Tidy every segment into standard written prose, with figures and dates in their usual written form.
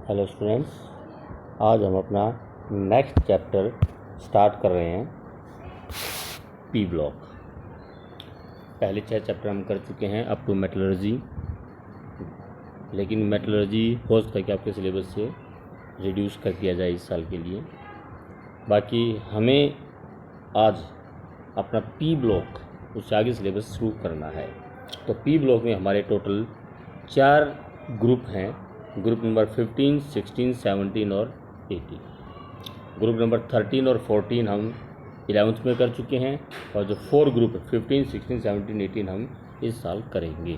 Hello students, आज हम अपना नेक्स्ट चैप्टर स्टार्ट कर रहे हैं पी ब्लॉक। पहले 6 चैप्टर हम कर चुके हैं अप टू मेटलर्जी, लेकिन मेटलर्जी हो सकता है कि आपके सिलेबस से रिड्यूस कर दिया जाए इस साल के लिए। बाकी हमें आज अपना पी ब्लॉक उससे आगे सिलेबस शुरू करना है। तो पी ब्लॉक में हमारे टोटल 4 ग्रुप हैं। ग्रुप नंबर 15, 16, 17 और 18। ग्रुप नंबर 13 और 14 हम 11th में कर चुके हैं, और जो 4 ग्रुप 15, 16, 17, 18 हम इस साल करेंगे।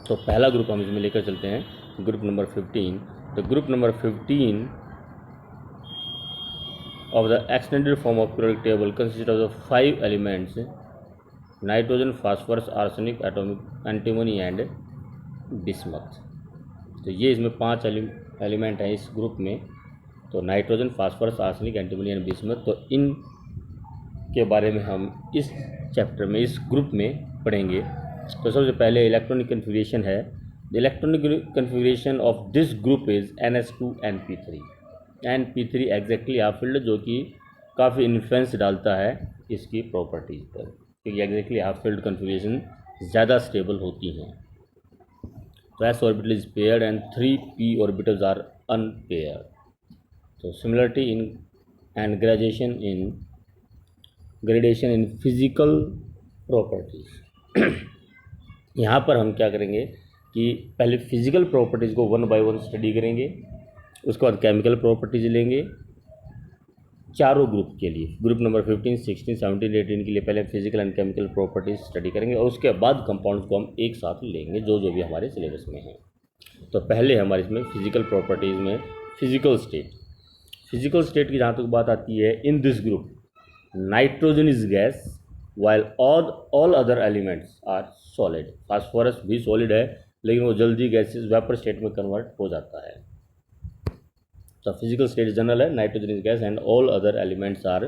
तो पहला ग्रुप हम इसमें लेकर चलते हैं, group number 15। The group number 15 of the extended form of periodic table consists of the 5 elements: nitrogen, phosphorus, arsenic, atomic, antimony and bismuth. तो ये इसमें 5 एलिमेंट हैं इस ग्रुप में। तो nitrogen, phosphorus, arsenic, antimony and bismuth, तो इन के बारे में हम इस चैप्टर में इस ग्रुप में पढ़ेंगे। तो सबसे पहले इलेक्ट्रॉनिक कन्फिग्रेशन है। The electronic configuration of this group is NS2NP3। NP3 exactly half field, जो कि काफ़ी इन्फ्लुएंस डालता है इसकी प्रॉपर्टीज़ पर, क्योंकि एग्जैक्टली हाफ फील्ड कन्फिग्रेशन ज़्यादा स्टेबल होती हैं। तो s orbital is paired and 3 p orbitals are unpaired. So similarity in and gradation in physical properties. यहाँ पर हम क्या करेंगे कि पहले फिजिकल प्रॉपर्टीज़ को 1 by 1 स्टडी करेंगे, उसके बाद केमिकल प्रॉपर्टीज़ लेंगे चारों ग्रुप के लिए। ग्रुप नंबर 15, 16, 17, 18 के लिए पहले physical and chemical properties study करेंगे, और उसके बाद कंपाउंड्स को हम एक साथ लेंगे जो भी हमारे सिलेबस में है। तो पहले हमारे इसमें फिजिकल प्रॉपर्टीज़ में फिजिकल स्टेट की जहाँ तक बात आती है, in this group nitrogen is gas while all other elements are solid. Phosphorus भी सॉलिड है, लेकिन वो जल्दी गैसेज वेपर स्टेट में कन्वर्ट हो जाता है। तो फिजिकल स्टेट जनरल है, nitrogen is gas and all other elements are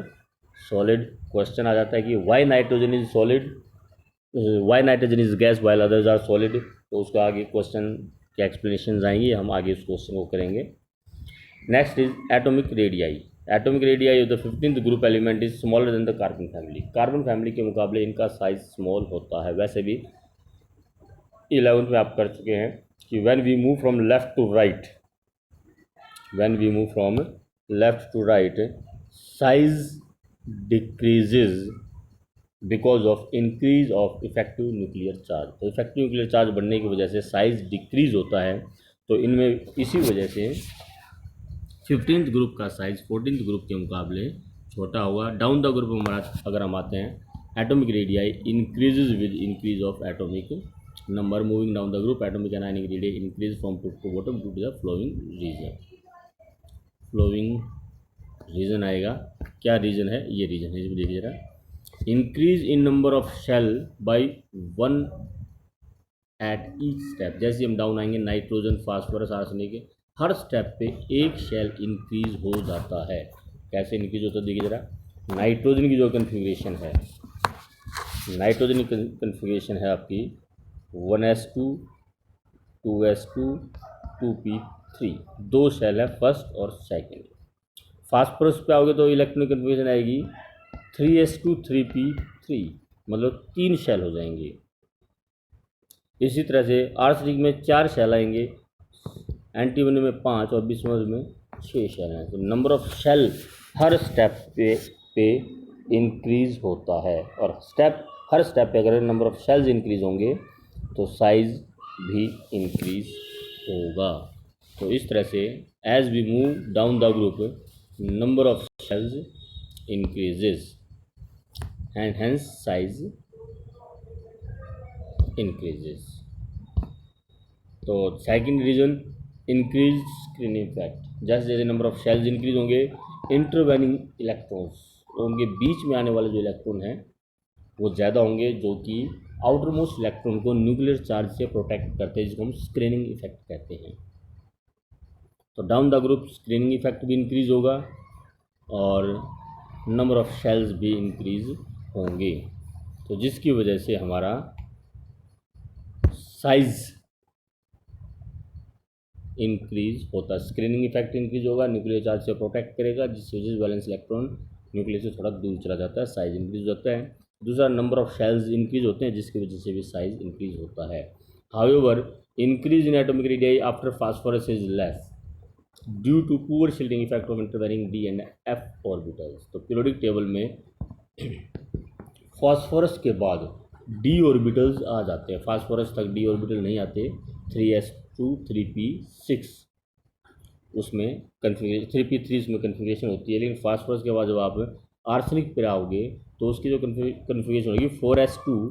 solid. Question आ जाता है कि why nitrogen is solid, why nitrogen is gas while others are solid. तो उसका आगे क्वेश्चन के एक्सप्लेनेशन आएंगे, हम आगे उस क्वेश्चन को करेंगे। Next is atomic radii. Atomic radii of the 15th group element is smaller than the carbon family. Carbon family के मुकाबले इनका साइज स्मॉल होता है। वैसे भी 11th में आप कर चुके हैं कि when we move from left to right, when we move from left to right, size decreases because of increase of effective nuclear charge। तो इफेक्टिव न्यूक्लियर चार्ज बढ़ने की वजह से साइज डिक्रीज होता है। तो इनमें इसी वजह से 15th ग्रुप का साइज 14th ग्रुप के मुकाबले छोटा होगा। डाउन द ग्रुप में अगर हम आते हैं, atomic radii increases with increase of atomic number. Moving down the group, atomic and ionic radii increase from top to bottom to the following reason. Following reason आएगा, क्या रीजन है, ये reason है, इसको देखिए जरा। Increase in number of shell by 1 at each step. जैसे हम डाउन आएंगे, नाइट्रोजन, फास्फोरस, आर्सेनिक, हर स्टेप पे एक शेल इंक्रीज हो जाता है। कैसे इंक्रीज होता है देखिए जरा। नाइट्रोजन की जो कन्फिग्रेशन है, नाइट्रोजन की कन्फिग्रेशन है आपकी 1s2, 2s2, 2p3, 2 शेल है फर्स्ट और सेकंड। फास्फोरस पे आओगे तो इलेक्ट्रॉनिक कन्फिग्रेशन आएगी 3s2, 3p3, मतलब 3 शेल हो जाएंगे। इसी तरह से आर्सेनिक में 4 शेल आएंगे, एंटीमनी में 5 और बिस्मथ में 6 शेल हैं। तो नंबर ऑफ शेल हर स्टेप पे इंक्रीज होता है, और हर स्टेप पे अगर नंबर ऑफ शेल्स इंक्रीज होंगे तो साइज भी इंक्रीज होगा। तो इस तरह से as we move down the group, number of shells increases and hence size increases. तो second reason, increase screening effect. जैसे जैसे नंबर ऑफ शेल्स इंक्रीज होंगे, इंटरवेनिंग इलेक्ट्रॉन्स, उनके बीच में आने वाले जो इलेक्ट्रॉन हैं वो ज़्यादा होंगे, जो कि आउटर मोस्ट इलेक्ट्रॉन को न्यूक्लियर चार्ज से प्रोटेक्ट करते हैं, जिसको हम स्क्रीनिंग इफेक्ट कहते हैं। तो down the group screening effect भी इंक्रीज होगा और नंबर ऑफ शेल्स भी इंक्रीज होंगे, तो जिसकी वजह से हमारा साइज इंक्रीज होता है। स्क्रीनिंग इफेक्ट इंक्रीज होगा, न्यूक्लियर चार्ज से प्रोटेक्ट करेगा, जिसकी वजह से वैलेंस इलेक्ट्रॉन न्यूक्लियस से थोड़ा दूर चला जाता है, साइज इंक्रीज होता है। दूसरा, नंबर ऑफ शेल्स इंक्रीज होते हैं, जिसकी वजह से भी साइज इंक्रीज होता है। However increase in atomic radii after phosphorus is less due to poor shielding effect of intervening d and f orbitals. तो पीरियोडिक टेबल में फास्फोरस के बाद डी ऑर्बिटल्स आ जाते हैं, फास्फोरस तक डी ऑर्बिटल नहीं आते। 3s2 3p6 उसमें कन्फिग्रेशन, 3p3 उसमें कन्फिग्रेशन होती है, लेकिन फास्फोरस के बाद जब आप आर्सेनिक पर आओगे तो उसकी जो कन्फिग्रेशन होगी 4s2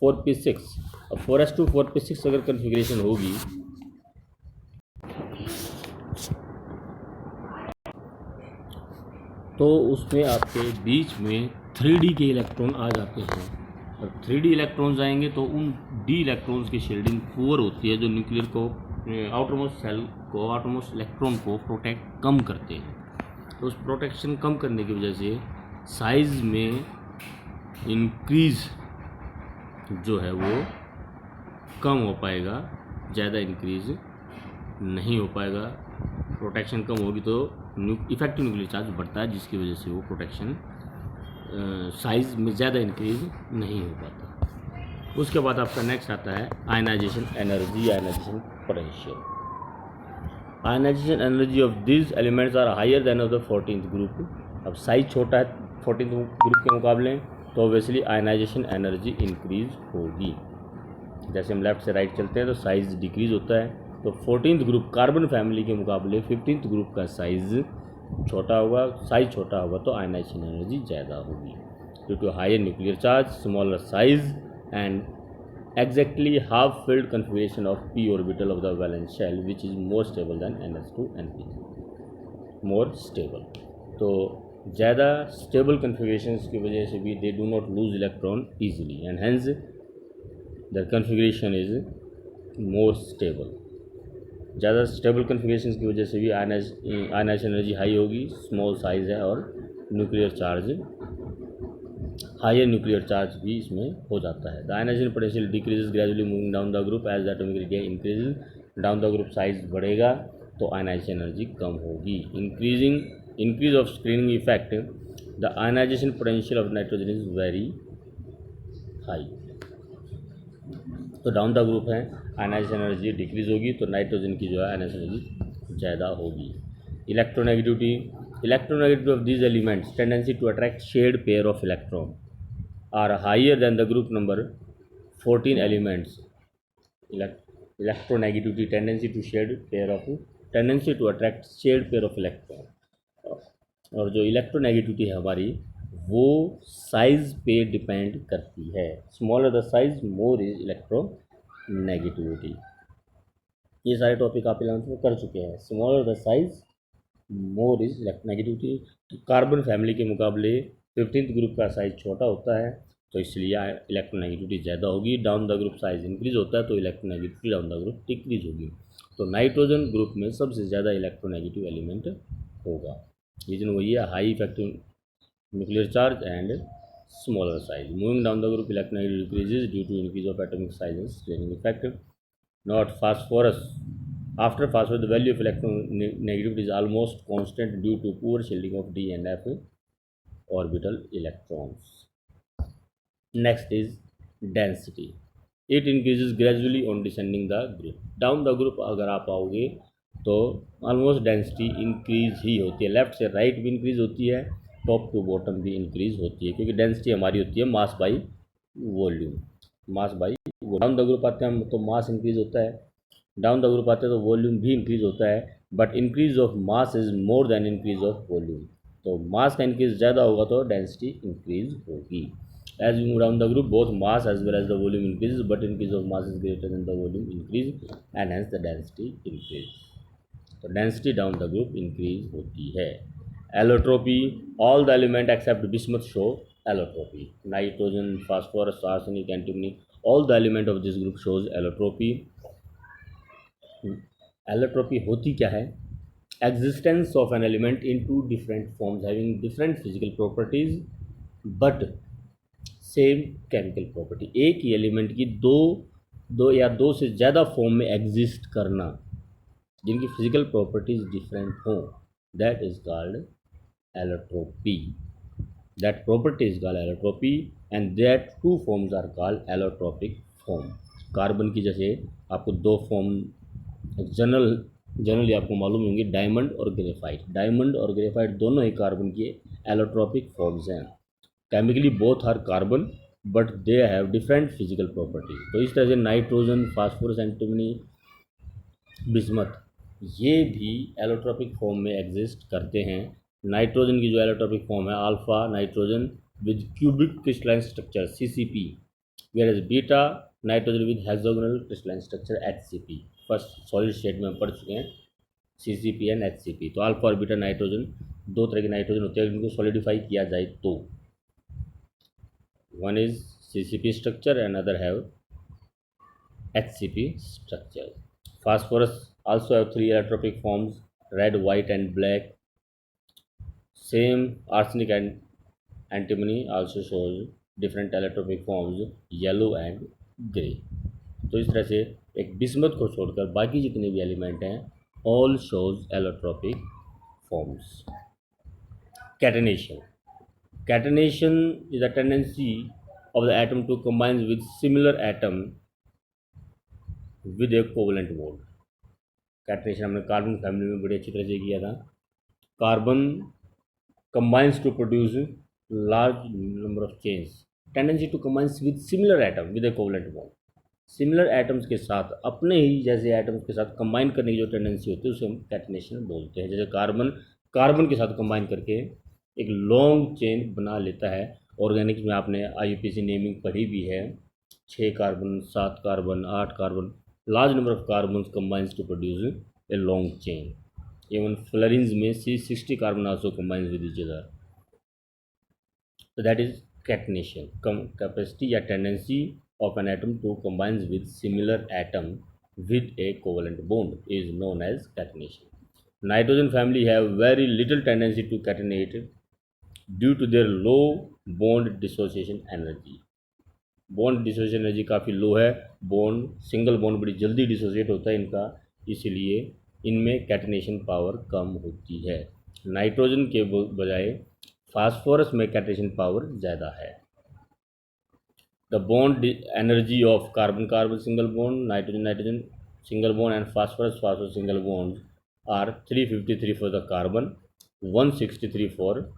4p6। अब 4s2 4p6 अगर कन्फिग्रेशन होगी तो उसमें आपके बीच में 3d के इलेक्ट्रॉन आ जाते हैं। और 3d इलेक्ट्रॉन्स आएंगे तो उन d इलेक्ट्रॉन्स की शील्डिंग पुअर होती है, जो न्यूक्लियर को आउटरमोस्ट सेल को, आउटरमोस्ट इलेक्ट्रॉन को प्रोटेक्ट कम करते हैं। तो उस प्रोटेक्शन कम करने की वजह से साइज में इंक्रीज जो है वो कम हो पाएगा, ज़्यादा इंक्रीज नहीं हो पाएगा। प्रोटेक्शन कम होगी तो इफेक्टिव न्यूक्लियर चार्ज बढ़ता है, जिसकी वजह से वो प्रोटेक्शन साइज में ज़्यादा इंक्रीज नहीं हो पाता। उसके बाद आपका नेक्स्ट आता है ionisation energy, ionisation potential. Ionisation energy of this elements are higher than of the 14th group. अब साइज छोटा है 14th ग्रुप के मुकाबले, तो ऑब्वियसली आयनाइजेशन एनर्जी इंक्रीज होगी। जैसे हम लेफ्ट से राइट चलते हैं तो साइज डिक्रीज होता है, तो 14th ग्रुप कार्बन फैमिली के मुकाबले 15th ग्रुप का साइज छोटा होगा, साइज छोटा होगा तो आयनाइजेशन एनर्जी ज़्यादा होगी। Due to higher nuclear charge, smaller size and exactly half filled configuration of p orbital of the valence shell which is more stable than ns2 np, more stable। तो ज़्यादा stable configurations की वजह से भी they do not lose electron easily and hence the configuration is more stable। ज़्यादा stable configurations की वजह से भी आयनाइजेशन एनर्जी हाई होगी, स्मॉल साइज है और nuclear charge, higher nuclear charge भी इसमें हो जाता है। The ionisation potential decreases gradually moving down the group as the atomic radius increases down the group, size बढ़ेगा तो आयनाइजेशन एनर्जी कम होगी। Increase of screening effect, the ionisation potential of nitrogen is very high. तो down the group है ionisation energy decrease होगी, तो nitrogen की जो है आयनाइजेशन एनर्जी ज़्यादा होगी। Electronegativity of these elements, tendency to attract shared pair of electron are higher than the group number 14 elements। electronegativity, tendency to attract shared pair of electron। और जो electronegativity है हमारी वो साइज पे डिपेंड करती है। Smaller the size more is electronegativity. ये सारे टॉपिक आप 11th में कर चुके हैं। Smaller the size more is electronegativity. तो कार्बन फैमिली के मुकाबले 15th ग्रुप का साइज छोटा होता है, तो इसलिए इलेक्ट्रोनेगेटिविटी ज़्यादा होगी। Down the group size increase होता है तो electronegativity down the group decrease होगी। तो नाइट्रोजन ग्रुप में सबसे ज़्यादा इलेक्ट्रोनेगेटिव एलिमेंट होगा। रीजन वही है, high effective nuclear charge and smaller size. Moving down the group electronegative decreases due to increase of atomic size and screening effect. Not phosphorus, after phosphorus the value of electronegativity is almost constant due to poor shielding of d and f orbital electrons। next is density, it increases gradually on descending the group। down the group अगर आप आओगे तो almost density increase ही होती है, left से right भी increase होती है, टॉप टू बॉटम भी इंक्रीज होती है, क्योंकि डेंसिटी हमारी होती है mass by volume, mass by. Down the group आते हैं तो मास इंक्रीज होता है, डाउन द ग्रुप आते हैं तो वॉल्यूम भी इंक्रीज होता है, but increase of mass is more than increase of volume. तो मास का इंक्रीज ज़्यादा होगा तो डेंसिटी इंक्रीज होगी। As we move down the group both mass as well as the volume increase, but increase of mass is greater than the volume increase and hence the density increase. तो density down the group increase होती है। Allotropy, all the element except bismuth show allotropy. Nitrogen, phosphorus, arsenic, antimony, all the element of this group shows allotropy. Allotropy होती क्या है? Existence of an element in two different forms having different physical properties but same chemical property. एक ही element की दो या दो से ज़्यादा फॉर्म में एग्जिस्ट करना, जिनकी फिजिकल प्रॉपर्टीज डिफरेंट हों, that is called allotropy. That property is called allotropy and that two forms are called allotropic form. Carbon की जैसे आपको दो फॉर्म जनरली आपको मालूम होंगे, डायमंड और ग्रेफाइट। डायमंड और ग्रेफाइट दोनों ही कार्बन के एलोट्रोपिक फॉर्म्स हैं। Chemically both are carbon but they have different physical properties. तो इस तरह से नाइट्रोजन, फास्फोरस, एंटीमनी, बिस्मथ ये भी एलोट्रोपिक फॉर्म में एग्जिस्ट करते हैं। नाइट्रोजन की जो एलोट्रोपिक फॉर्म है alpha nitrogen with cubic crystalline structure CCP, whereas beta nitrogen with hexagonal crystalline structure HCP। First solid state में हम पढ़ चुके हैं CCP एंड HCP। तो अल्फा और बीटा नाइट्रोजन दो तरह के नाइट्रोजन होते हैं, इनको सॉलिडिफाई किया जाए तो one is CCP structure and other have HCP structure. Phosphorus also have three allotropic forms: red, white, and black. Same arsenic and antimony also shows different allotropic forms: yellow and grey. तो इस तरह से एक bismuth को छोड़कर बाकी जितने भी एलिमेंट हैं all shows allotropic forms. Catenation. Catenation is a tendency of the atom to combine with similar atom with a covalent bond. Catenation हमने कार्बन फैमिली में बड़ी अच्छी तरह से किया था। Carbon combines to produce large number of chains, tendency to combines with similar atom with a covalent bond. Similar atoms के साथ, अपने ही जैसे एटम्स के साथ कंबाइन करने की जो टेंडेंसी होती है उसे हम कैटनेशन बोलते हैं। जैसे कार्बन के साथ कंबाइन करके एक लॉन्ग चेन बना लेता है। ऑर्गेनिक्स में आपने IUPAC नेमिंग पढ़ी भी है, 6 carbon, 7 carbon, 8 carbon, large number of carbons combines to produce a long chain. Even fluorines में C60 carbon also combines with each other. So that is catenation. Capacity या tendency of an atom to combines with similar atom with a covalent bond is known as catenation. Nitrogen family have very little tendency to catenate due to their low bond dissociation energy. Bond dissociation energy काफ़ी लो है, bond single bond बड़ी जल्दी dissociate होता है इनका, इसलिए इनमें catenation power कम होती है। नाइट्रोजन के बजाय फास्फोरस में कैटेनेशन पावर ज़्यादा है। The bond energy of carbon carbon single bond, nitrogen nitrogen single bond and phosphorus phosphorus single bond are 353 for the carbon, 163 for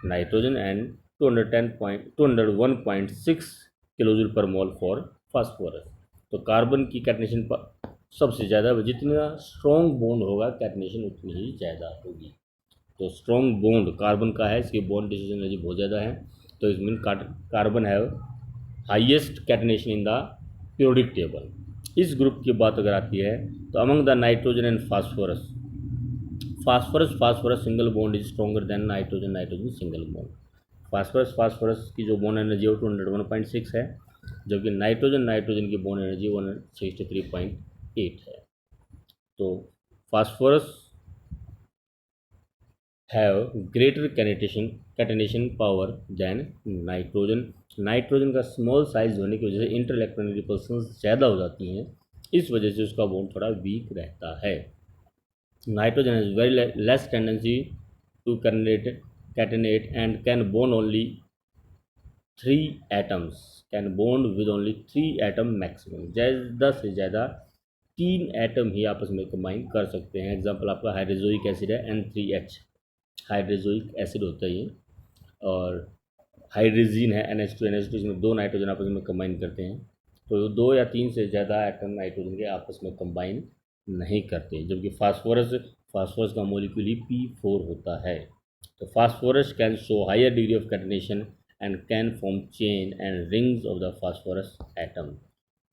nitrogen and 201.6 kilojoule per mole for phosphorus. तो carbon की catenation सबसे ज़्यादा, जितना strong bond होगा catenation उतनी ही ज़्यादा होगी। तो स्ट्रॉन्ग बॉन्ड कार्बन का है, इसकी बॉन्ड डिसोसिएशन एनर्जी बहुत ज़्यादा है। तो इसमें carbon have highest catenation in the periodic table. इस ग्रुप की बात अगर आती है तो among the nitrogen and phosphorus, phosphorus single bond is stronger than nitrogen single bond. Phosphorus की जो बॉन्ड एनर्जी है वो 201.6 है, जबकि नाइट्रोजन की बॉन्ड एनर्जी 163.8 है। तो phosphorus have greater catenation power than nitrogen का स्मॉल साइज होने की वजह से इंटर इलेक्ट्रॉनिक रिपल्सन्स ज़्यादा हो जाती हैं, इस वजह से उसका बॉन्ड थोड़ा वीक रहता है। Nitrogen has very less tendency to catenate and can bond only 3 atoms, can bond with only 3 atom maximum। ज़्यादा से ज़्यादा 3 एटम ही आपस में कंबाइन कर सकते हैं। एग्जांपल आपका हाइड्रोजोइक एसिड है N3H, हाइड्रोजोइक एसिड होता है ये, और हाइड्रोजीन है NH2NH2, इसमें 2 नाइट्रोजन आपस में कंबाइन करते हैं। तो 2 या 3 से ज़्यादा एटम नाइट्रोजन के आपस में कंबाइन नहीं करते। जबकि फास्फोरस का मॉलिक्यूल ही P4 होता है। तो phosphorus can show higher degree of catenation and can form chain and rings of the phosphorus atom.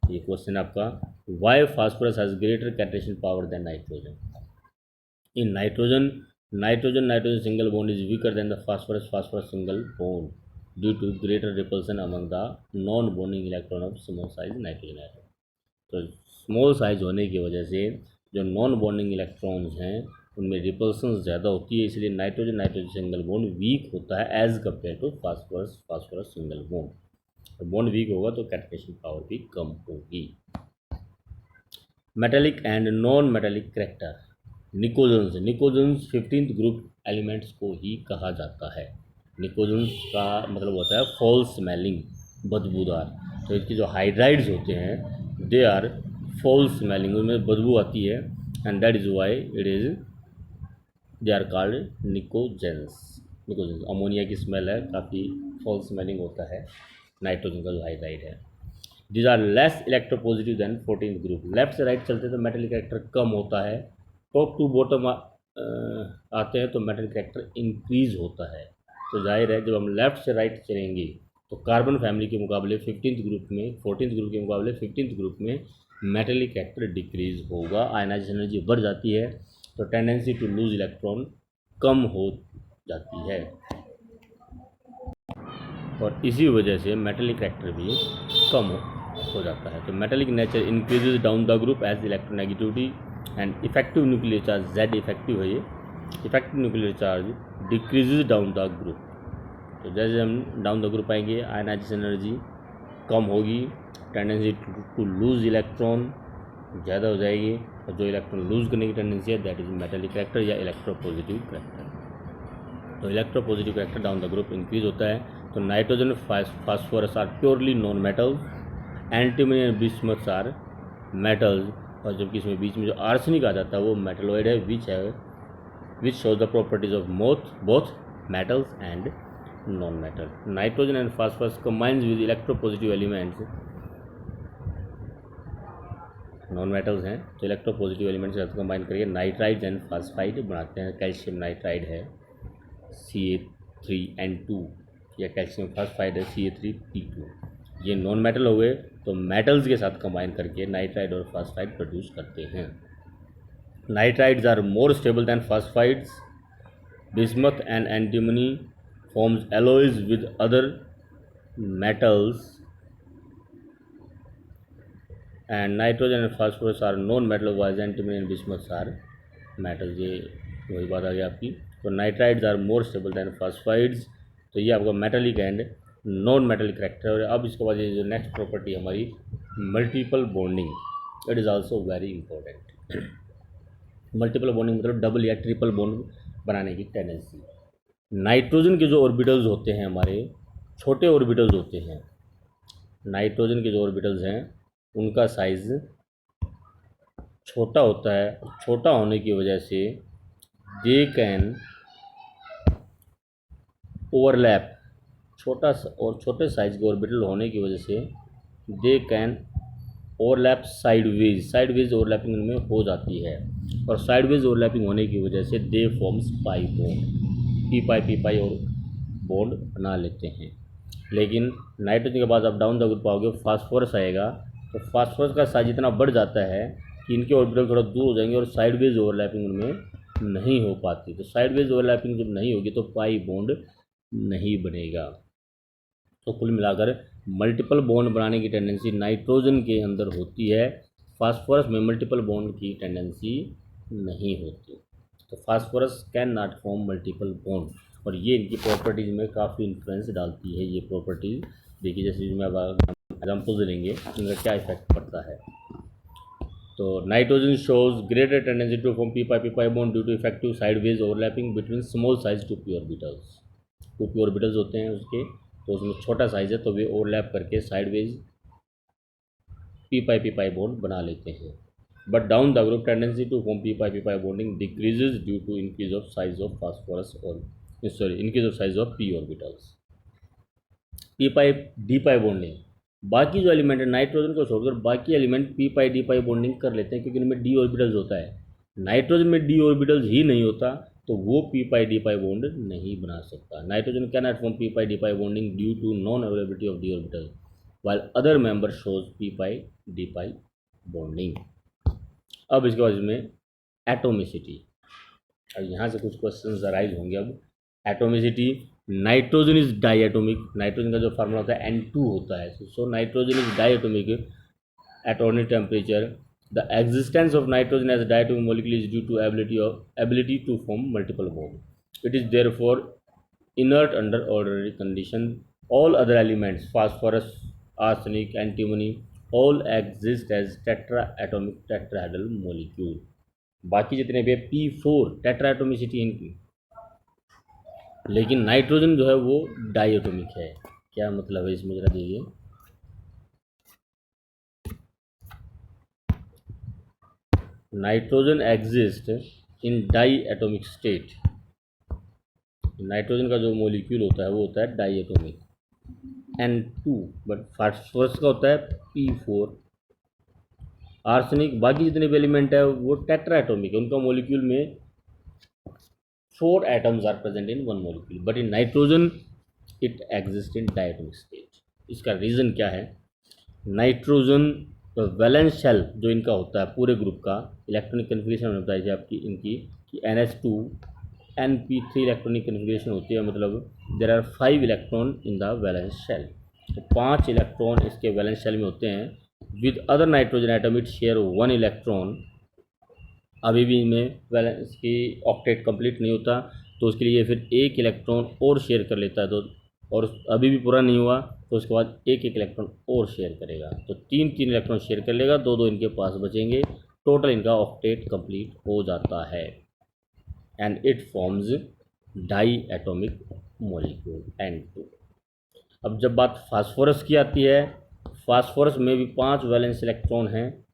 ये क्वेश्चन आपका, why phosphorus has greater catenation power than nitrogen. In nitrogen single bond is weaker than the phosphorus single bond due to greater repulsion among the non bonding electron of small size nitrogen atom. तो small size होने की वजह से जो non bonding electrons हैं उनमें repulsion ज़्यादा होती है, इसलिए नाइट्रोजन सिंगल बॉन्ड वीक होता है as compare to phosphorus single bond. तो बॉन्ड वीक होगा तो कैटेनेशन पावर भी कम होगी। Metallic and non metallic character. Pnicogens 15th group elements को ही कहा जाता है। निकोजेंस का मतलब होता है फॉल स्मेलिंग, बदबूदार। तो इसके जो हाइड्राइड्स होते हैं दे आर फॉल स्मेलिंग, उनमें बदबू आती है, and that is why it is they are called pnicogens. Ammonia की स्मेल है, काफ़ी फॉल स्मेलिंग होता है नाइट्रोजन का जो हाइड्राइड है। These are less electropositive than 14th group. Left से राइट चलते तो मेटल कैरेक्टर कम होता है, टॉप टू बॉटम आते हैं तो मेटल कैरेक्टर इंक्रीज होता है। तो जाहिर है जब हम लेफ्ट से राइट चलेंगे तो कार्बन फैमिली के मुकाबले 15th ग्रुप में, 14th ग्रुप के मुकाबले 15th ग्रुप में मेटलिक कैरेक्टर डिक्रीज होगा, आयनाइजेशन एनर्जी बढ़ जाती है, तो टेंडेंसी टू लूज इलेक्ट्रॉन कम हो जाती है, और इसी वजह से मेटलिक कैरेक्टर भी कम हो जाता है। तो metallic nature increases down the group as electronegativity and effective nuclear charge, Z effective है ये, effective nuclear charge decreases down the group. तो जैसे हम डाउन द ग्रुप आएंगे आयनाइजेशन एनर्जी कम होगी, टेंडेंसी टू लूज इलेक्ट्रॉन ज़्यादा हो जाएगी, और जो इलेक्ट्रॉन लूज करने की टेंडेंसी है दैट इज मेटलिक कैरेक्टर या इलेक्ट्रोपॉजिटिव कैरेक्टर। तो electropositive character down the group increase होता है। तो nitrogen phosphorus are purely non metals, antimony and bismuths are metals, और जबकि इसमें बीच में जो आर्सेनिक आ जाता है वो मेटलॉइड है, which shows the properties of both metals and non metal. Nitrogen and phosphorus combines with electropositive elements, non metals हैं तो इलेक्ट्रोपॉजिटिव एलिमेंट्स के साथ कंबाइन करके नाइट्राइड्स एंड फास्फाइड बनाते हैं। कैल्शियम नाइट्राइड है Ca3N2, या कैल्शियम फास्फाइड है Ca3P2। ये नॉन मेटल हो गए, तो मेटल्स के साथ कंबाइन करके नाइट्राइड और फास्फाइड प्रोड्यूस करते हैं। Nitrides are more stable than phosphides, bismuth and antimony forms alloys with other metals, and nitrogen and phosphorus are non-metal while antimony and bismuth are metals। ये वही बात आ गई आपकी। तो nitrides are more stable than phosphides, तो ये आपका metallic and non metallic character. और अब इसके बाद ये जो नेक्स्ट प्रॉपर्टी हमारी multiple bonding, it is also very important. Multiple bonding मतलब डबल या ट्रिपल बॉन्ड बनाने की टेंडेंसी। नाइट्रोजन के जो ऑर्बिटल्स होते हैं हमारे छोटे ऑर्बिटल्स होते हैं, नाइट्रोजन के जो ऑर्बिटल्स हैं उनका साइज़ छोटा होता है, छोटा होने की वजह से दे कैन ओवरलैप, छोटा और छोटे साइज़ के ऑर्बिटल होने की वजह से they can overlap sideways overlapping उनमें हो जाती है, और साइडवेज ओवरलैपिंग होने की वजह से they forms pi bond, p pi और बॉन्ड बना लेते हैं। लेकिन नाइट्रोजन के बाद आप डाउन द ग्रुप पाओगे फास्फोरस आएगा, तो फास्फोरस का साइज इतना बढ़ जाता है कि इनके ऑर्बिटल थोड़ा दूर हो जाएंगे और साइडवेज ओवरलैपिंग उनमें नहीं हो पाती। तो साइडवेज ओवरलैपिंग जब नहीं होगी तो पाई बॉन्ड नहीं बनेगा। तो कुल मिलाकर मल्टीपल बॉन्ड बनाने की टेंडेंसी नाइट्रोजन के अंदर होती है, फास्फोरस में मल्टीपल बॉन्ड की टेंडेंसी नहीं होती। तो phosphorus can not form multiple bond, और ये इनकी प्रॉपर्टीज़ में काफ़ी इन्फ्लुएंस डालती है ये प्रॉपर्टीज़। देखिए जैसे इसमें अब एग्जाम्पल्स लेंगे इनका क्या इफेक्ट पड़ता है। तो nitrogen shows greater tendency to form p pi bond due to effective sideways overlapping between small size 2p orbitals. 2p orbitals होते हैं उसके, तो उसमें छोटा साइज है तो वे ओवरलैप करके साइडवेज पी पाई बॉन्ड बना लेते हैं। But down the group tendency to form p pi bonding decreases due to increase of size of phosphorus or increase of size of p orbitals। p pi d pi bonding, बाकी जो element है nitrogen को छोड़कर बाकी element p pi d pi bonding कर लेते हैं, क्योंकि इनमें d ऑर्बिटल्स होता है। नाइट्रोजन में d ऑर्बिटल्स ही नहीं होता तो वो p pi d pi bond नहीं बना सकता। Nitrogen can not form p pi d pi bonding due to non availability of d orbital, while other member shows p pi d pi bonding. अब इसके बाद इसमें एटोमिसिटी, अब यहाँ से कुछ क्वेश्चन अराइज होंगे। अब atomicity, nitrogen is diatomic, nitrogen का जो फार्मूला होता है N2 होता है, so nitrogen is diatomic at ordinary temperature. The existence of nitrogen as diatomic molecule is due to ability to form multiple bond, it is therefore inert under ordinary condition. All other elements phosphorus, arsenic, antimony all exist as tetra atomic tetrahedral molecule. बाकी जितने भी P4 tetra atomicity इनकी, लेकिन nitrogen जो है वो di atomic है। क्या मतलब है इसमें जरा देखिए, nitrogen exist in di atomic state. Nitrogen का जो मोलिक्यूल होता है वो होता है di atomic N2, but phosphorus का होता है P4। आर्सेनिक बाकी जितने भी एलिमेंट है वो टेट्रा एटोमिक है, उनका मोलिक्यूल में 4 atoms are present in one molecule, but in nitrogen it exist in diatomic state. इसका रीज़न क्या है? नाइट्रोजन वैलेंस शेल जो इनका होता है पूरे ग्रुप का इलेक्ट्रॉनिक कन्फिग्रेशन होता है, जैसे आपकी इनकी कि NH2 NP3 इलेक्ट्रॉनिक कन्फिग्रेशन होती है, मतलब there are 5 electron in the valence shell. तो 5 इलेक्ट्रॉन इसके वैलेंस शेल में होते हैं। With other nitrogen atom it share 1 electron. अभी भी इनमें वैलेंस की ऑक्टेट कंप्लीट नहीं होता, तो उसके लिए फिर एक इलेक्ट्रॉन और शेयर कर लेता है, तो और अभी भी पूरा नहीं हुआ तो उसके बाद एक एक इलेक्ट्रॉन और शेयर करेगा, तो 3 इलेक्ट्रॉन शेयर कर लेगा, 2 इनके पास बचेंगे, टोटल इनका ऑक्टेट कंप्लीट हो जाता है and it forms di atomic molecule N2। अब जब बात फास्फोरस की आती है, फास्फोरस में भी 5 वैलेंस इलेक्ट्रॉन हैं,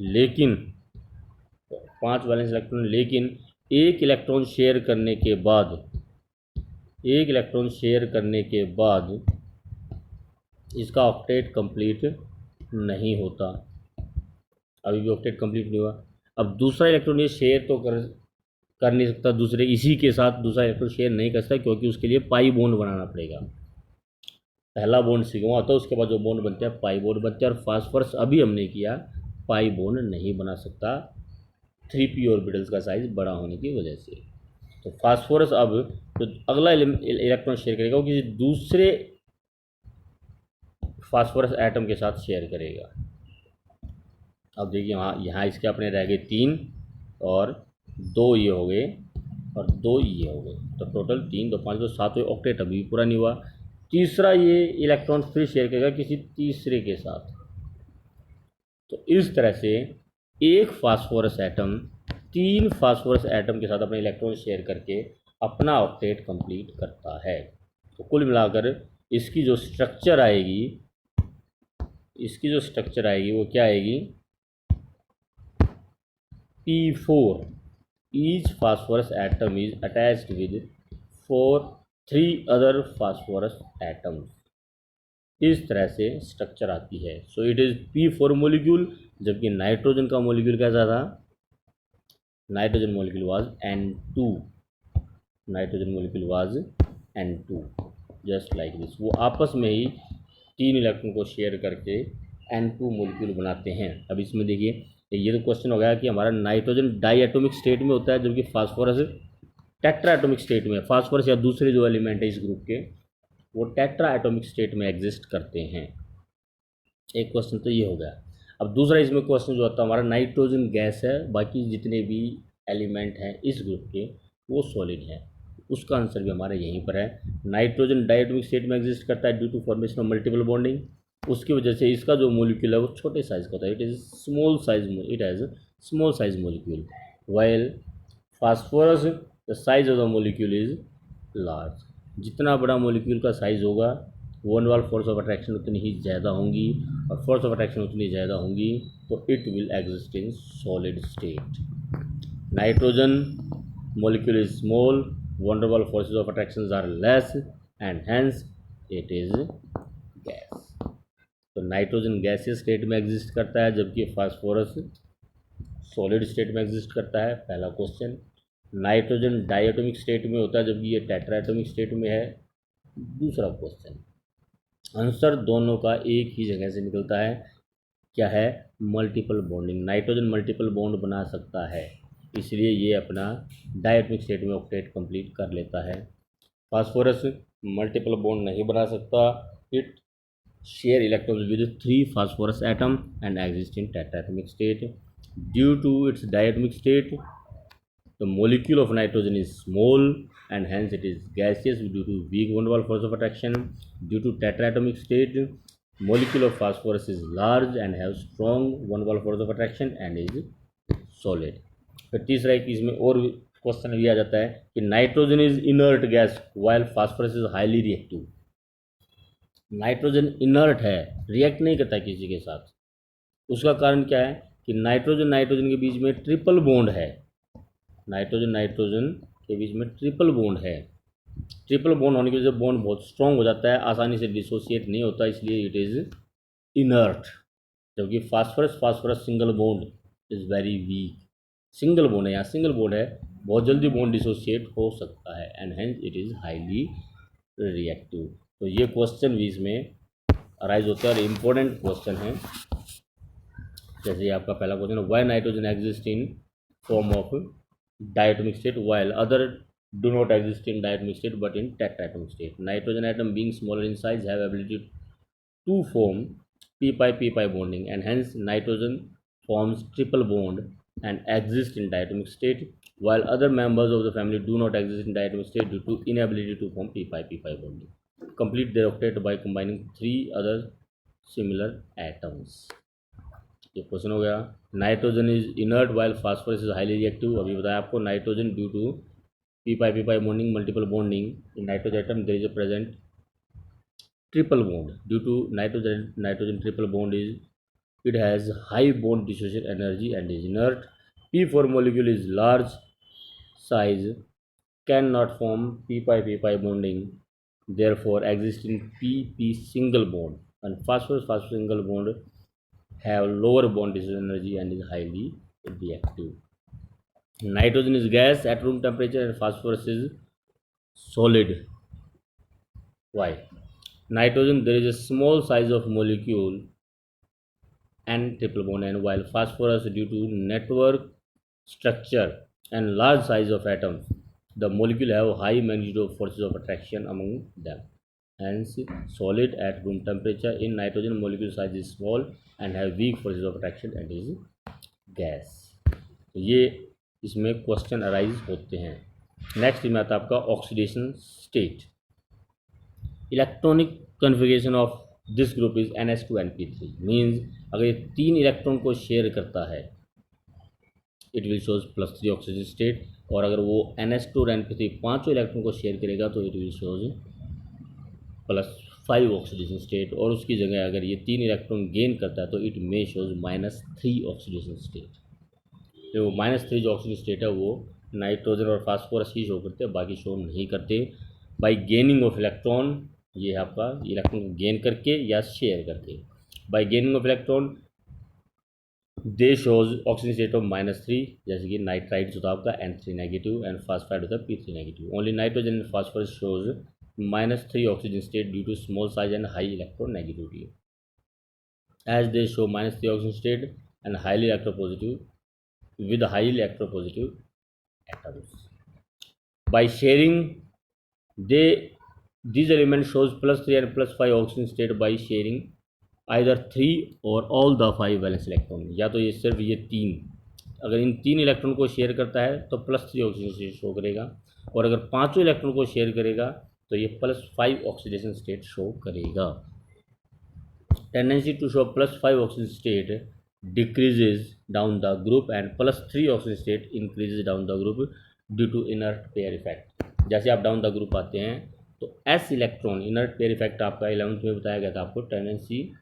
लेकिन 5 वैलेंस इलेक्ट्रॉन, लेकिन एक इलेक्ट्रॉन शेयर करने के बाद इसका ऑक्टेट कंप्लीट नहीं होता, अभी भी ऑक्टेट कंप्लीट नहीं हुआ। अब दूसरा इलेक्ट्रॉन ये शेयर तो कर नहीं सकता, दूसरे इसी के साथ दूसरा इलेक्ट्रॉन शेयर नहीं कर सकता, क्योंकि उसके लिए पाई बॉन्ड बनाना पड़ेगा। पहला बॉन्ड सिग्मा होता है, उसके बाद जो बॉन्ड बनते हैं पाई बॉन्ड बनते हैं, और फास्फोरस अभी हमने किया पाई बॉन्ड नहीं बना सकता 3p ऑर्बिटल्स का साइज बड़ा होने की वजह से। तो फास्फोरस अब जो अगला इलेक्ट्रॉन शेयर करेगा वो किसी दूसरे फास्फोरस एटम के साथ शेयर करेगा। अब देखिए यहाँ इसके अपने रह गए 3 और 2 ये हो गए और 2 ये हो गए, तो टोटल 3 2 5 2 7 ऑक्टेट अभी पूरा नहीं हुआ। तीसरा ये इलेक्ट्रॉन फिर शेयर करेगा किसी तीसरे के साथ। तो इस तरह से एक फास्फोरस एटम 3 फास्फोरस एटम के साथ अपने इलेक्ट्रॉन शेयर करके अपना ऑक्टेट कंप्लीट करता है। तो कुल मिलाकर इसकी जो स्ट्रक्चर आएगी वो क्या आएगी? P4, each phosphorus atom is attached with 3 other phosphorus atoms। इस तरह से स्ट्रक्चर आती है। So it is P4 molecule, जबकि नाइट्रोजन का मोलिक्यूल कैसा था? Nitrogen molecule was N2, just like this. वो आपस में ही 3 इलेक्ट्रॉन को शेयर करके N2 मोलिक्यूल बनाते हैं। अब इसमें देखिए, ये तो क्वेश्चन हो गया कि हमारा नाइट्रोजन डाई एटोमिक स्टेट में होता है, जबकि फास्फोरस टेट्रा एटोमिक स्टेट में। फास्फोरस या दूसरे जो एलिमेंट है इस ग्रुप के वो टेट्रा एटोमिक स्टेट में एग्जिस्ट करते हैं। एक क्वेश्चन तो ये हो गया। अब दूसरा इसमें क्वेश्चन जो आता है हमारा, नाइट्रोजन गैस है, बाकी जितने भी एलिमेंट हैं इस ग्रुप के वो सॉलिड हैं, उसका आंसर भी हमारा यहीं पर है। नाइट्रोजन डाई एटोमिक स्टेट में एग्जिस्ट करता है due to formation of multiple bonding, उसकी वजह से इसका जो मोलिक्यूल है वो छोटे साइज़ का होता है, it has small size molecule, while phosphorus the size of the molecule is large. जितना बड़ा मोलिक्यूल का साइज़ होगा वन वाल फोर्स ऑफ अट्रैक्शन उतनी ही ज़्यादा होंगी, और फोर्स ऑफ अट्रैक्शन उतनी ज़्यादा होंगी तो it will exist in solid state. Nitrogen molecule is small, van der Waals forces of attractions are less, and hence it is gas। तो नाइट्रोजन गैसियस स्टेट में एग्जिस्ट करता है, जबकि फास्फोरस सॉलिड स्टेट में एग्जिस्ट करता है, पहला question. Nitrogen diatomic state में होता है, जबकि ये टेट्राटोमिक स्टेट में है, दूसरा क्वेश्चन। आंसर दोनों का एक ही जगह से निकलता है, क्या है? Multiple bonding. Nitrogen multiple bond बना सकता है, इसलिए ये अपना डायटोमिक स्टेट में ऑक्टेट कंप्लीट कर लेता है। फास्फोरस मल्टीपल बॉन्ड नहीं बना सकता, it share electrons with 3 phosphorus atom and exist in tetratomic state. Due to its diatomic state the molecule of nitrogen is small and hence it is gaseous due to weak van der Waals force of attraction. Due to tetraatomic state, molecule of phosphorus is large and have strong van der Waals force of attraction and is solid. फिर तीसरा एक इसमें और question भी आ जाता है कि nitrogen is inert gas while phosphorus is highly reactive. Nitrogen inert है, रिएक्ट नहीं करता किसी के साथ। उसका कारण क्या है कि नाइट्रोजन के बीच में ट्रिपल बॉन्ड है। नाइट्रोजन के बीच में ट्रिपल बॉन्ड है। ट्रिपल बॉन्ड होने की वजह से बॉन्ड बहुत स्ट्रांग हो जाता है, आसानी से डिसोसिएट नहीं होता, इसलिए इट इज़ इनर्ट। जबकि phosphorus single bond is very weak. Single bond है, यहाँ सिंगल बॉन्ड है, बहुत जल्दी बॉन्ड डिसोसिएट हो सकता है and hence it is highly reactive. तो ये क्वेश्चन भी इसमें अराइज होता है और इम्पोर्टेंट क्वेश्चन है। जैसे आपका पहला क्वेश्चन है, why nitrogen exist in form of diatomic state while other do not exist in diatomic state but in tetraatomic state. Nitrogen atom being smaller in size have ability to form p-pi bonding and hence nitrogen forms triple bond and exist in diatomic state while other members of the family do not exist in diatomic state due to inability to form p-pi bonding. Complete their octet by combining 3 other similar atoms. ये question हो गया। Nitrogen is inert while phosphorus is highly reactive. अभी बताया आपको nitrogen due to p-pi bonding multiple bonding in nitrogen atom there is a present triple bond. Due to nitrogen triple bond is it has high bond dissociation energy and is inert. p4 molecule is large size can not form p-pi bonding therefore exist in p single bond and phosphorus single bond have lower bond dissociation energy and is highly reactive. Nitrogen is gas at room temperature and phosphorus is solid. Why? Nitrogen there is a small size of molecule and triple bond, and while phosphorus due to network structure and large size of atoms, the molecule have high magnitude of forces of attraction among them. Hence solid at room temperature. In nitrogen molecule size is small and have weak forces of attraction and is gas. तो ये इसमें question arise होते हैं। Next में आता है आपका oxidation state. Electronic configuration of this group is NH2NP3 means अगर ये 3 इलेक्ट्रॉन को शेयर करता है it will shows +3 oxygen state, और अगर वो NH2 और NP3 पाँचों इलेक्ट्रॉन को शेयर करेगा तो it will shows +5 oxidation state, और उसकी जगह अगर ये 3 इलेक्ट्रॉन गेन करता है तो it may shows -3 oxidation state. तो वो -3 जो ऑक्सीडेशन स्टेट है वो नाइट्रोजन और फास्फोरस ही शो करते हैं, बाकी शो नहीं करते। बाई गेनिंग ऑफ इलेक्ट्रॉन, ये है आपका इलेक्ट्रॉन को गेन करके या शेयर करके। By gaining of electron they shows oxygen state of -3, जैसे कि नाइट्राइड होता है आपका N3 नेगेटिव एंड फास्फाइड होता है P3 negative. Only nitrogen and phosphorus shows -3 oxygen state due to small size and high electronegativity, as they show -3 oxygen state and highly electropositive with highly electropositive atoms. By sharing, these elements shows +3 and +5 oxygen state by sharing either 3 or all the 5 valence electron. या तो ये सिर्फ ये 3, अगर इन 3 electron को share करता है तो +3 ऑक्सीजन स्टेट शो करेगा, और अगर पाँचों इलेक्ट्रॉन को शेयर करेगा तो ये +5 ऑक्सीडेशन स्टेट शो करेगा। Tendency to show +5 oxygen state decreases down the group and +3 oxygen state increases down the group due to inert pair effect. जैसे आप डाउन द ग्रुप आते हैं तो S electron inert pair effect आपका 11th में बताया गया था आपको, tendency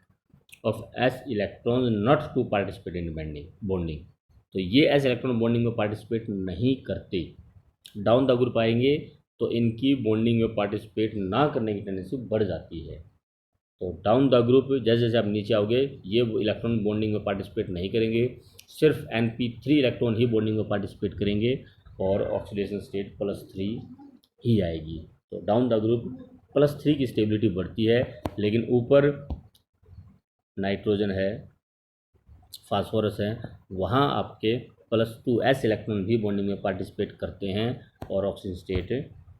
of S electron not to participate in bonding. तो ये S इलेक्ट्रॉन बॉन्डिंग में पार्टिसिपेट नहीं करते। डाउन द ग्रुप आएंगे तो इनकी बॉन्डिंग में पार्टिसिपेट ना करने की टेंडेंसी बढ़ जाती है। तो डाउन द ग्रुप जैसे जैसे आप नीचे आओगे ये इलेक्ट्रॉन बॉन्डिंग में पार्टिसिपेट नहीं करेंगे, सिर्फ NP3 इलेक्ट्रॉन ही बॉन्डिंग में पार्टिसिपेट करेंगे और ऑक्सीडेशन स्टेट +3 ही आएगी। तो डाउन द ग्रुप +3 की स्टेबिलिटी बढ़ती है, लेकिन ऊपर नाइट्रोजन है, फास्फोरस है, वहाँ आपके +2 S इलेक्ट्रॉन भी बॉन्डिंग में पार्टिसिपेट करते हैं और ऑक्सीजन स्टेट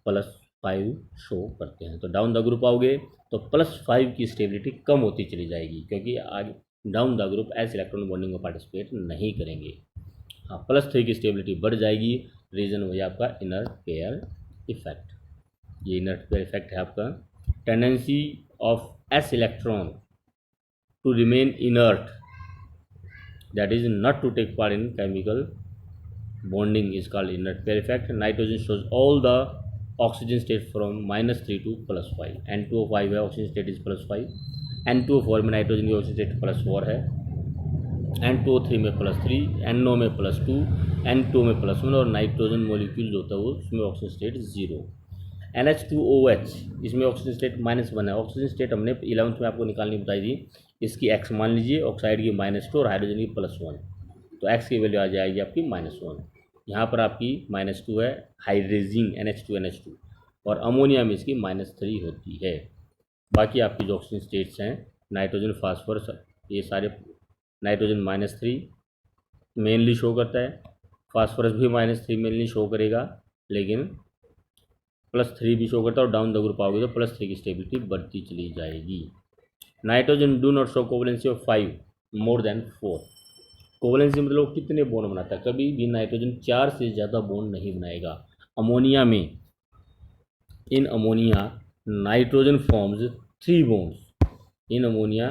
+5 शो करते हैं। तो डाउन द ग्रुप आओगे तो +5 की स्टेबिलिटी कम होती चली जाएगी, क्योंकि आगे down the group S electron bonding में पार्टिसिपेट नहीं करेंगे। हाँ, +3 की स्टेबिलिटी बढ़ जाएगी, रीज़न वही आपका इनर्ट पेयर इफेक्ट। ये इनर्ट पेयर इफेक्ट है आपका। Tendency of S electron to remain inert, that is not to take part in chemical bonding, is called inert pair effect. Nitrogen shows all the oxygen state from -3 to +5. N2O5 है, oxygen state is +5। N2O4 में nitrogen की oxygen state +4 है। N2O3 में +3, NO में +2, N2 में +1 और nitrogen molecule जो होता है वो उसमें ऑक्सीजन स्टेट 0। NH2OH इसमें ऑक्सीजन स्टेट -1 है। ऑक्सीजन स्टेट हमने 11th में आपको निकालनी बताई थी। इसकी x मान लीजिए, ऑक्साइड की -2 और हाइड्रोजन की +1, तो x की वैल्यू आ जाएगी आपकी -1। यहाँ पर आपकी -2 है हाइड्रेजिन NH2 और अमोनिया में इसकी -3 होती है। बाकी आपकी जो ऑक्सीजन स्टेट्स हैं नाइट्रोजन, फास्फोरस, ये सारे नाइट्रोजन -3 मेनली शो करता है, फास्फोरस भी -3 मेनली शो करेगा, लेकिन +3 भी शो करता है और डाउन द ग्रुप आओगे तो +3 की स्टेबिलिटी बढ़ती चली जाएगी। Nitrogen do not show covalency of 5 more than 4। Covalency मतलब कितने बॉन्ड बनाता है, कभी भी नाइट्रोजन 4 से ज़्यादा बॉन्ड नहीं बनाएगा। अमोनिया में, in ammonia nitrogen forms 3 bonds. In ammonia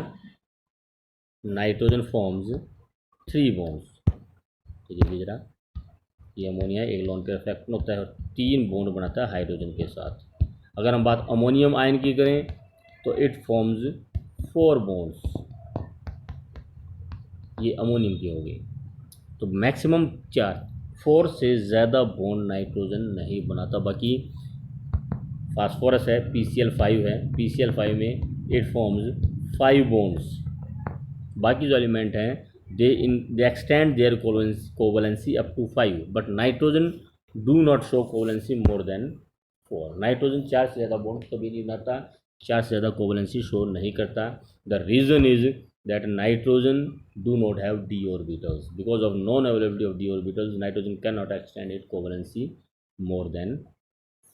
nitrogen forms 3 bonds. तो देखिए जरा, ये अमोनिया एक लोन पेयर इफेक्ट में होता है और 3 बॉन्ड बनाता है हाइड्रोजन के साथ। अगर हम बात अमोनियम आयन की करें तो इट फॉर्म्स 4 बॉन्ड्स। ये अमोनियम की होगी। तो मैक्सिमम 4 से ज़्यादा बॉन्ड नाइट्रोजन नहीं बनाता। बाकी फास्फोरस है, PCl5 है, PCl5 में इट फॉर्म्स 5 बॉन्ड्स। बाकी जो एलिमेंट हैं they extend their covalency up to 5, but nitrogen do not show covalency more than 4। Nitrogen 4 से ज़्यादा बॉन्ड कभी नहीं बनाता, 4 से ज़्यादा कोवलेंसी शो नहीं करता। The reason is that nitrogen do not have d orbitals. Because of non availability of d orbitals nitrogen can not extend it covalency more than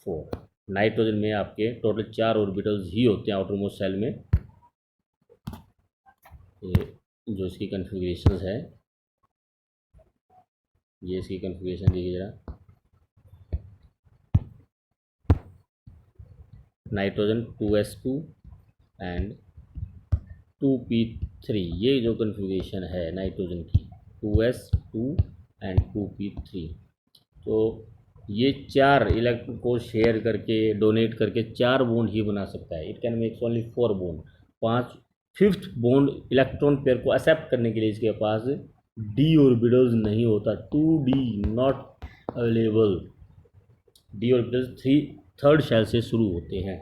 4। Nitrogen में आपके टोटल 4 ऑर्बिटल्स ही होते हैं आउटर मोस्ट सेल में। ये जो इसकी configuration है, ये इसकी कन्फिग्रेशन देखिए जरा। नाइट्रोजन 2s2 एंड 2p3, ये जो कन्फिग्रेशन है नाइट्रोजन की 2s2 एंड 2p3, तो ये 4 इलेक्ट्रॉन को शेयर करके, डोनेट करके 4 बॉन्ड ही बना सकता है। It can makes only 4 bond. 5th bond electron pair को एक्सेप्ट करने के लिए इसके पास d ऑर्बिटल्स नहीं होता। 2d not available. d orbitals 3rd shell से शुरू होते हैं,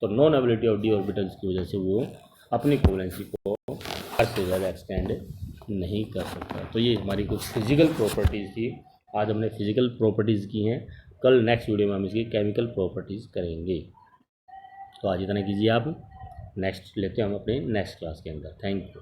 तो non availability of d orbitals की वजह से वो अपनी कोवलेंसी को हद से ज़्यादा एक्सटेंड नहीं कर सकता। तो ये हमारी कुछ फिजिकल प्रॉपर्टीज़ थी। आज हमने फिजिकल प्रॉपर्टीज़ की हैं, कल नेक्स्ट वीडियो में हम इसकी केमिकल प्रॉपर्टीज़ करेंगे। तो आज इतना कीजिए आप, नेक्स्ट लेते हैं हम अपने नेक्स्ट क्लास के अंदर। Thank you.